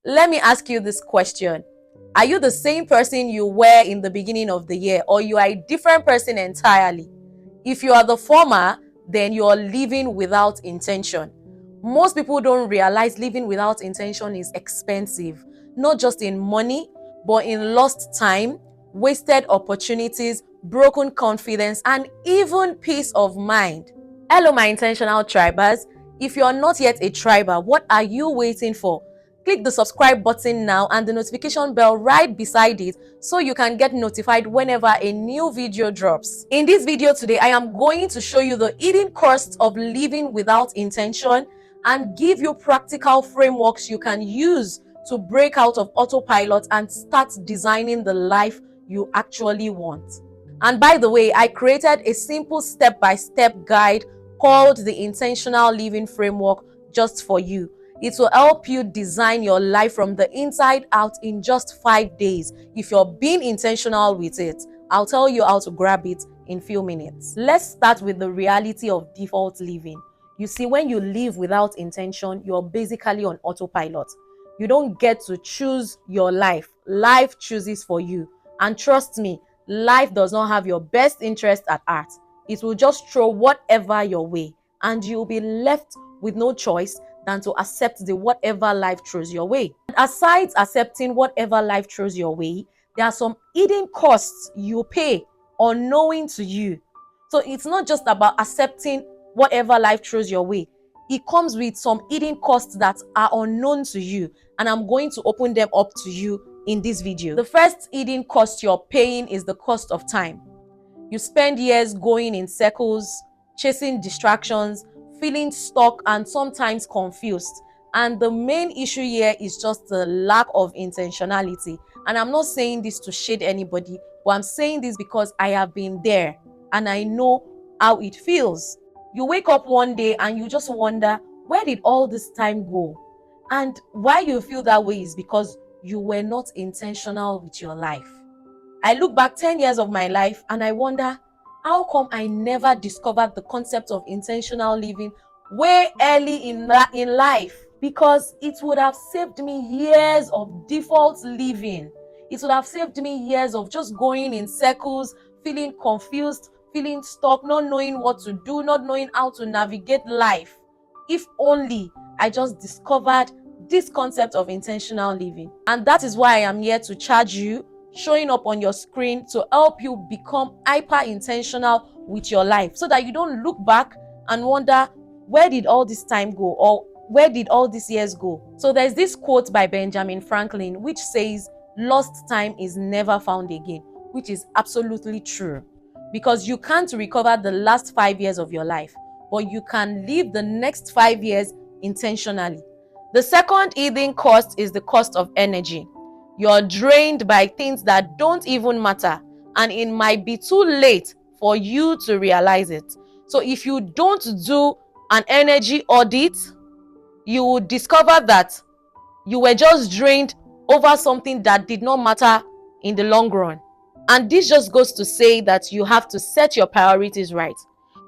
Let me ask you this question. Are you the same person you were in the beginning of the year, or you are a different person entirely? If you are the former, then you are living without intention. Most people don't realize living without intention is expensive, not just in money, but in lost time, wasted opportunities, broken confidence, and even peace of mind. Hello, my intentional tribers. If you're not yet a triber, what are you waiting for? Click the subscribe button now and the notification bell right beside it so you can get notified whenever a new video drops. In this video today, I am going to show you the hidden costs of living without intention and give you practical frameworks you can use to break out of autopilot and start designing the life you actually want. And by the way, I created a simple step-by-step guide called the Intentional Living Framework just for you. It will help you design your life from the inside out in just 5 days. If you're being intentional with it, I'll tell you how to grab it in few minutes. Let's start with the reality of default living. You see, when you live without intention, you're basically on autopilot. You don't get to choose your life. Life chooses for you. And trust me, life does not have your best interest at heart. It will just throw whatever your way, and you'll be left with no choice than to accept the whatever life throws your way. And aside accepting whatever life throws your way, there are some hidden costs you pay unknowing to you. So it's not just about accepting whatever life throws your way. It comes with some hidden costs that are unknown to you, and I'm going to open them up to you in this video. The first hidden cost you're paying is the cost of time. You spend years going in circles, chasing distractions, feeling stuck and sometimes confused. And the main issue here is just the lack of intentionality. And I'm not saying this to shade anybody, but I'm saying this because I have been there and I know how it feels. You wake up one day and you just wonder, where did all this time go? And why you feel that way is because you were not intentional with your life. I look back 10 years of my life and I wonder, how come I never discovered the concept of intentional living way early in life? Because it would have saved me years of default living. It would have saved me years of just going in circles, feeling confused, feeling stuck, not knowing what to do, not knowing how to navigate life. If only I just discovered this concept of intentional living. And that is why I am here to charge you, showing up on your screen to help you become hyper intentional with your life so that you don't look back and wonder, where did all this time go, or where did all these years go? So there's this quote by Benjamin Franklin which says, lost time is never found again, which is absolutely true, because you can't recover the last 5 years of your life, but you can live the next 5 years intentionally. The second hidden cost is the cost of energy. You're drained by things that don't even matter, and it might be too late for you to realize it. So if you don't do an energy audit, you will discover that you were just drained over something that did not matter in the long run. And this just goes to say that you have to set your priorities right,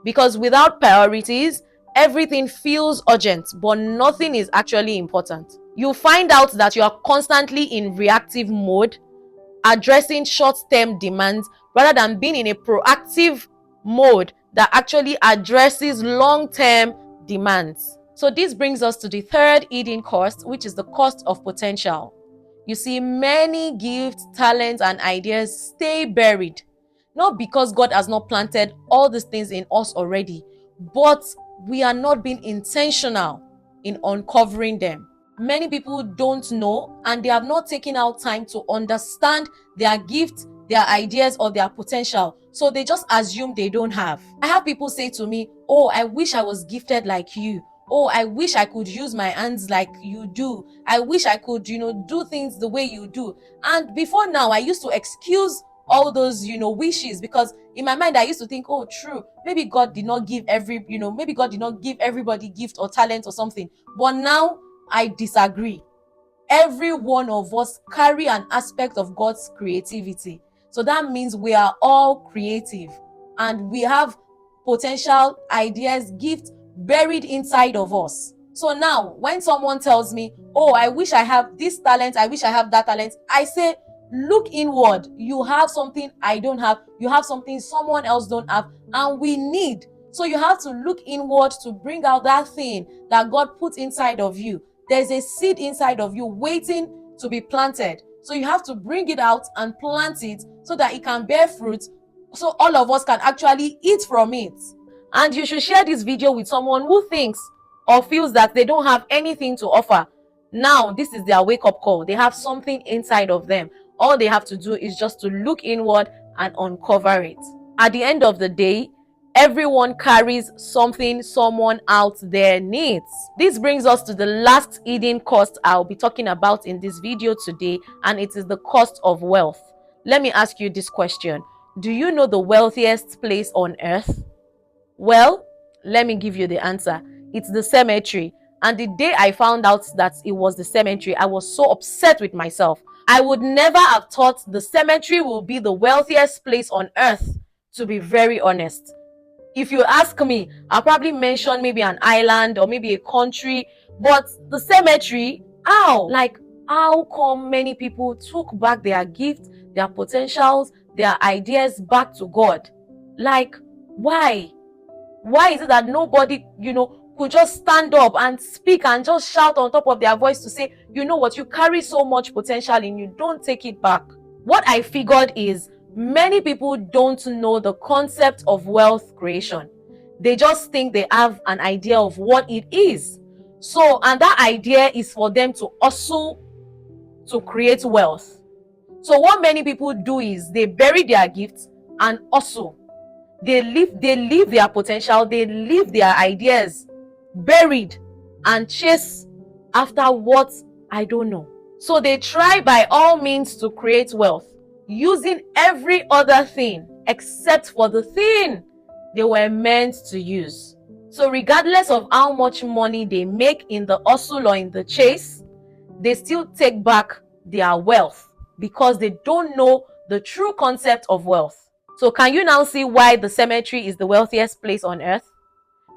because without priorities, everything feels urgent, but nothing is actually important. You find out that you are constantly in reactive mode, addressing short-term demands rather than being in a proactive mode that actually addresses long-term demands. So this brings us to the third hidden cost, which is the cost of potential. You see, many gifts, talents, and ideas stay buried, not because God has not planted all these things in us already, but we are not being intentional in uncovering them. Many people don't know, and they have not taken out time to understand their gifts, their ideas, or their potential. So they just assume they don't have. I have people say to me, oh, I wish I was gifted like you. Oh, I wish I could use my hands like you do. I wish I could, do things the way you do. And before now, I used to excuse all those, wishes, because in my mind, I used to think, oh, true, maybe God did not give maybe God did not give everybody gift or talent or something. But now I disagree. Every one of us carry an aspect of God's creativity. So that means we are all creative and we have potential, ideas, gifts buried inside of us. So now, when someone tells me, oh, I wish I have this talent, I wish I have that talent, I say, look inward. You have something I don't have. You have something someone else don't have, and we need. So you have to look inward to bring out that thing that God put inside of you. There's a seed inside of you waiting to be planted. So you have to bring it out and plant it so that it can bear fruit, so all of us can actually eat from it. And you should share this video with someone who thinks or feels that they don't have anything to offer. Now, this is their wake-up call. They have something inside of them. All they have to do is just to look inward and uncover it. At the end of the day, everyone carries something someone out there needs. This brings us to the last hidden cost I'll be talking about in this video today, and it is the cost of wealth. Let me ask you this question. Do you know the wealthiest place on earth? Well, let me give you the answer. It's the cemetery. And the day I found out that it was the cemetery, I was so upset with myself. I would never have thought the cemetery will be the wealthiest place on earth, to be very honest. If you ask me, I'll probably mention maybe an island or maybe a country, but the cemetery, how? Like, how come many people took back their gifts, their potentials, their ideas back to God? Like, why? Why is it that nobody, could just stand up and speak and just shout on top of their voice to say, you know what, you carry so much potential in you, don't take it back? What I figured is many people don't know the concept of wealth creation. They just think they have an idea of what it is. So, and that idea is for them to hustle to create wealth. So what many people do is they bury their gifts and hustle. They leave their potential, they leave their ideas buried and chase after what I don't know. So they try by all means to create wealth using every other thing except for the thing they were meant to use. So regardless of how much money they make in the hustle or in the chase, they still take back their wealth because they don't know the true concept of wealth. So can you now see why the cemetery is the wealthiest place on earth?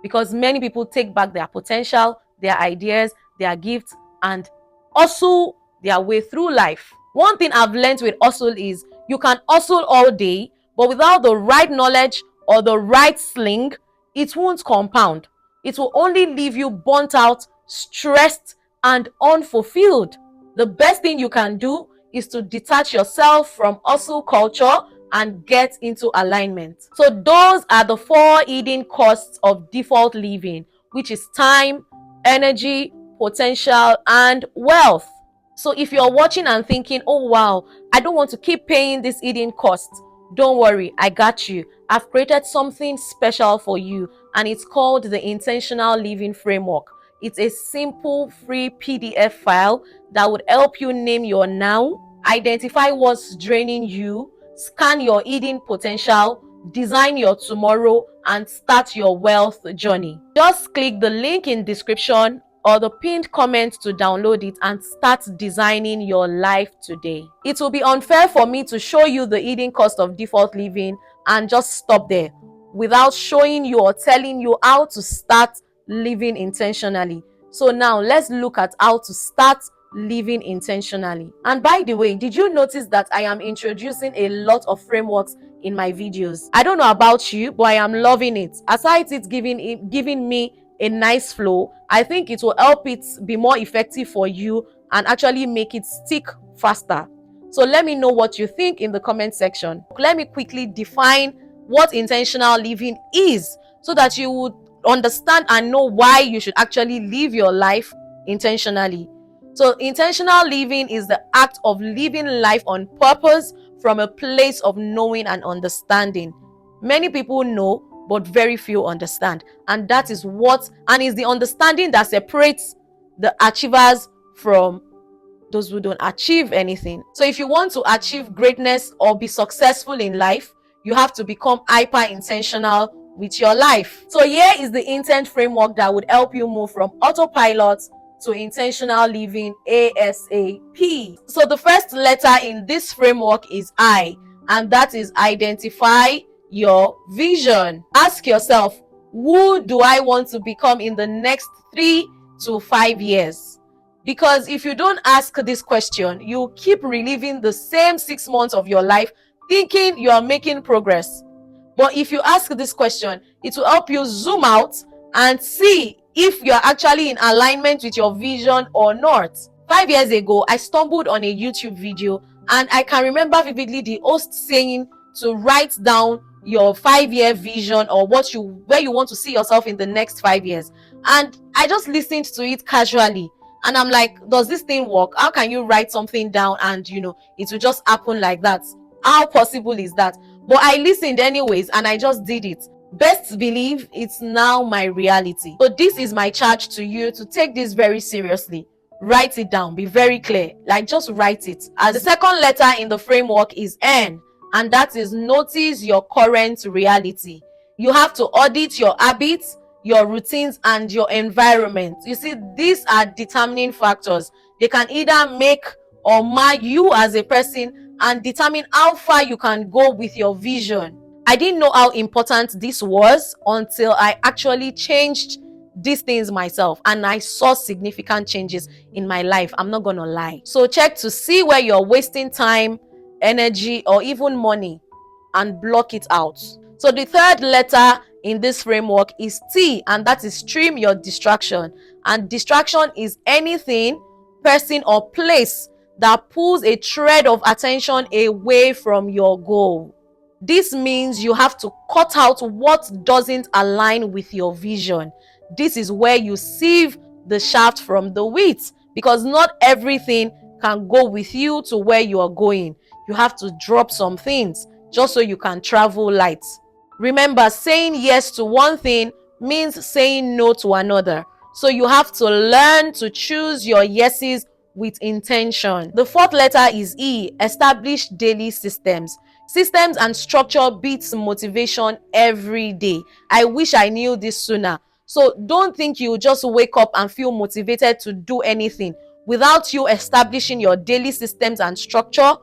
Because many people take back their potential, their ideas, their gifts, and hustle their way through life. One thing I've learned with hustle is you can hustle all day, but without the right knowledge or the right sling, it won't compound. It will only leave you burnt out, stressed, and unfulfilled. The best thing you can do is to detach yourself from hustle culture and get into alignment. So those are the 4 hidden costs of default living, which is time, energy, potential, and wealth. So if you're watching and thinking, oh wow, I don't want to keep paying this hidden costs, don't worry, I got you. I've created something special for you, and it's called the Intentional Living Framework. It's a simple free PDF file that would help you name your now, identify what's draining you, scan your hidden potential, design your tomorrow, and start your wealth journey. Just click the link in description or the pinned comment to download it and start designing your life today. It will be unfair for me to show you the hidden cost of default living and just stop there without showing you or telling you how to start living intentionally. So now let's look at how to start living intentionally. And by the way, did you notice that I am introducing a lot of frameworks in my videos? I don't know about you, but I am loving it. Aside it's giving me a nice flow, I think it will help it be more effective for you and actually make it stick faster. So let me know what you think in the comment section. Let me quickly define what intentional living is so that you would understand and know why you should actually live your life intentionally. So intentional living is the act of living life on purpose from a place of knowing and understanding. Many people know, but very few understand. And that is is the understanding that separates the achievers from those who don't achieve anything. So if you want to achieve greatness or be successful in life, you have to become hyper intentional with your life. So here is the intent framework that would help you move from autopilot to intentional living ASAP. So the first letter in this framework is I, and that is identify your vision. Ask yourself, who do I want to become in the next 3 to 5 years? Because if you don't ask this question, you keep reliving the same 6 months of your life thinking you are making progress. But if you ask this question, it will help you zoom out and see if you are actually in alignment with your vision or not. 5 years ago, I stumbled on a YouTube video, and I can remember vividly the host saying to write down your 5-year vision, or where you want to see yourself in the next 5 years. And I just listened to it casually, and I'm like, does this thing work? How can you write something down and it will just happen like that? How possible is that? But I listened anyways, and I just did it. Best believe it's now my reality. So this is my charge to you, to take this very seriously. Write it down. Be very clear. Like, just write it. As the second letter in the framework is N, and that is notice your current reality. You have to audit your habits, your routines, and your environment. You see, these are determining factors. They can either make or mar you as a person and determine how far you can go with your vision. I didn't know how important this was until I actually changed these things myself, and I saw significant changes in my life. I'm not gonna lie. So check to see where you're wasting time, energy, or even money, and block it out. So the third letter in this framework is T, and that is trim your distraction. And distraction is anything, person, or place that pulls a thread of attention away from your goal. This means you have to cut out what doesn't align with your vision. This is where you sieve the shaft from the wheat, because not everything can go with you to where you are going. You have to drop some things just so you can travel light. Remember, saying yes to one thing means saying no to another. So you have to learn to choose your yeses with intention. The fourth letter is E, establish daily systems. Systems and structure beats motivation every day. I wish I knew this sooner. So don't think you just wake up and feel motivated to do anything. Without you establishing your daily systems and structure,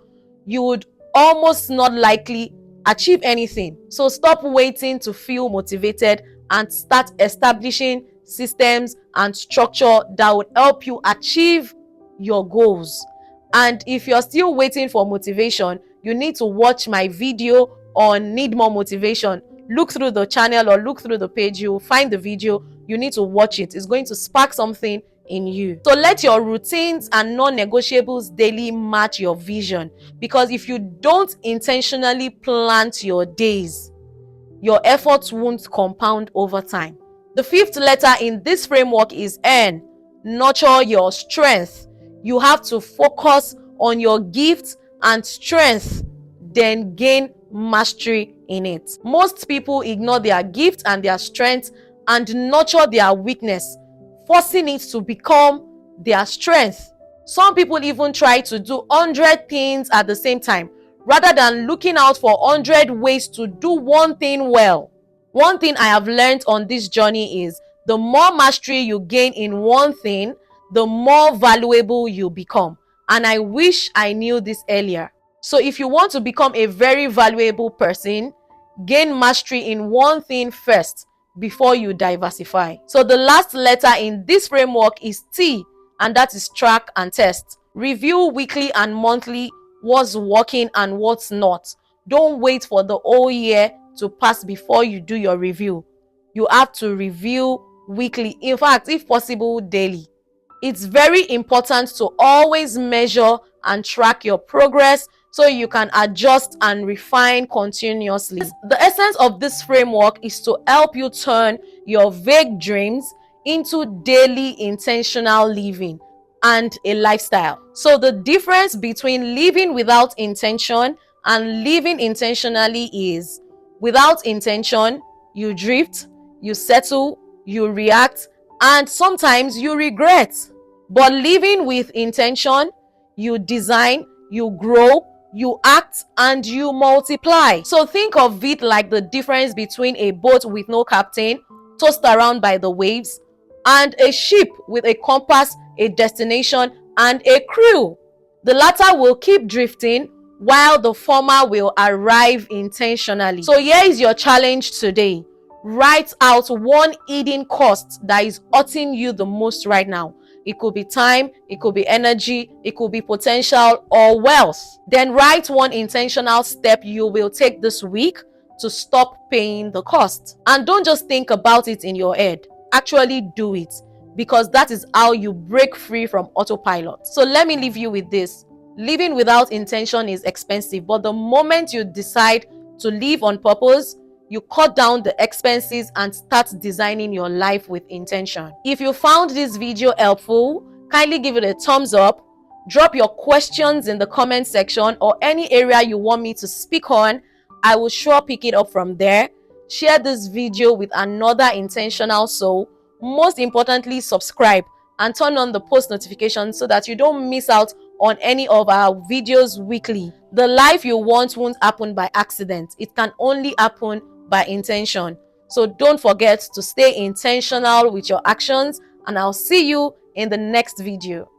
you would almost not likely achieve anything. So stop waiting to feel motivated and start establishing systems and structure that would help you achieve your goals. And if you're still waiting for motivation, you need to watch my video on Need More Motivation. Look through the channel or look through the page. You'll find the video. You need to watch it. It's going to spark something in you. So let your routines and non-negotiables daily match your vision, because if you don't intentionally plant your days, your efforts won't compound over time. The fifth letter in this framework is N, nurture your strength. You have to focus on your gifts and strength, then gain mastery in it. Most people ignore their gift and their strength and nurture their weakness, forcing it to become their strength. Some people even try to do 100 things at the same time, rather than looking out for 100 ways to do one thing well. One thing I have learned on this journey is the more mastery you gain in one thing, the more valuable you become. And I wish I knew this earlier. So if you want to become a very valuable person, gain mastery in one thing first before you diversify. So the last letter in this framework is T, and that is track and test. Review weekly and monthly what's working and what's not. Don't wait for the whole year to pass before you do your review. You have to review weekly, in fact, if possible, daily. It's very important to always measure and track your progress so you can adjust and refine continuously. The essence of this framework is to help you turn your vague dreams into daily intentional living and a lifestyle. So the difference between living without intention and living intentionally is, without intention, you drift, you settle, you react, and sometimes you regret. But living with intention, you design, you grow, you act, and you multiply. So think of it like the difference between a boat with no captain, tossed around by the waves, and a ship with a compass, a destination, and a crew. The latter will keep drifting while the former will arrive intentionally. So here is your challenge today. Write out one hidden cost that is hurting you the most right now. It could be time, it could be energy, it could be potential or wealth. Then write one intentional step you will take this week to stop paying the cost. And don't just think about it in your head. Actually do it, because that is how you break free from autopilot. So let me leave you with this. Living without intention is expensive, but the moment you decide to live on purpose, you cut down the expenses and start designing your life with intention. If you found this video helpful, kindly give it a thumbs up. Drop your questions in the comment section or any area you want me to speak on. I will sure pick it up from there. Share this video with another intentional soul. Most importantly, subscribe and turn on the post notifications so that you don't miss out on any of our videos weekly. The life you want won't happen by accident. It can only happen by intention. So don't forget to stay intentional with your actions, and I'll see you in the next video.